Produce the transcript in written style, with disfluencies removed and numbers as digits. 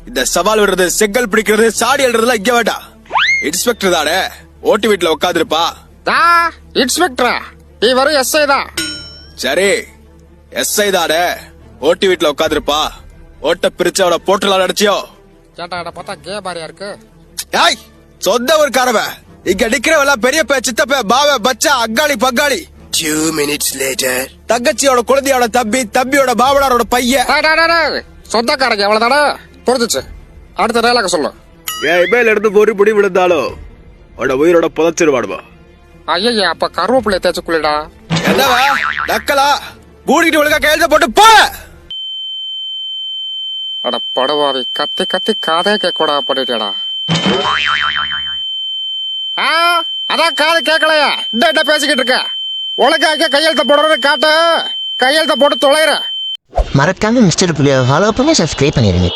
இந்த சவால் விடுறது, செங்கல் பிடிக்கிறது, சாடி எழுறதுலாம் இங்க வேண்டாம். இன்ஸ்பெக்டர் தானே, ஓட்டு வீட்டுல உட்காந்துருப்பா. இன்ஸ்பெக்டரா? நீ வரும் எஸ்ஐ தான். சரி, எஸ்ஐ தானே, ஓட்டு வீட்டுல உட்காந்துருப்பா. ஓட்ட பிரிச்சு அவட போட்டுலாம் அடிச்சியோ? சேட்டா பார்த்தா கே பாரியா இருக்கு. சொந்த ஒரு காரவன் இங்க நிக்கிறவெல்லாம் பெரியப்ப, சித்தப்ப, பாவ, பச்சா, அங்காளி, பங்காளி. 2 minutes later, தங்கச்சியோட குழந்தையோட தம்பி, தம்பியோட பாவனாரோட பையன். சொந்தக்காரங்க எவ்வளவுதானே புரிஞ்சிச்சு. அடுத்த டயலாக சொல்லு. என் மேல இருந்து ஒரு புடி விழுந்தாலும் உட உயிரோட புதைச்சிருவாடுவா. ஐயா, அப்ப கருவேப்பிள்ளைய தேய்ச்சு குளிடா. என்னவா நக்கலா? கூடிட்டு ஒழுங்கா கையெழுத்த போட்டு போ. அட படுவாவி, கத்தி கத்தி காதே கேட்கூடா பண்ணிட்டேடா. அதான் காது கேட்கலையா? இந்த பேசிக்கிட்டு இருக்க. ஒழுங்காக்க கையெழுத்த போடுறது காட்டு. கையெழுத்த போட்டு தொலைற. மறக்காம மிஸ்டர் புலியை ஃபாலோ பண்ணி சப்ஸ்கிரைப் பண்ணிருங்க.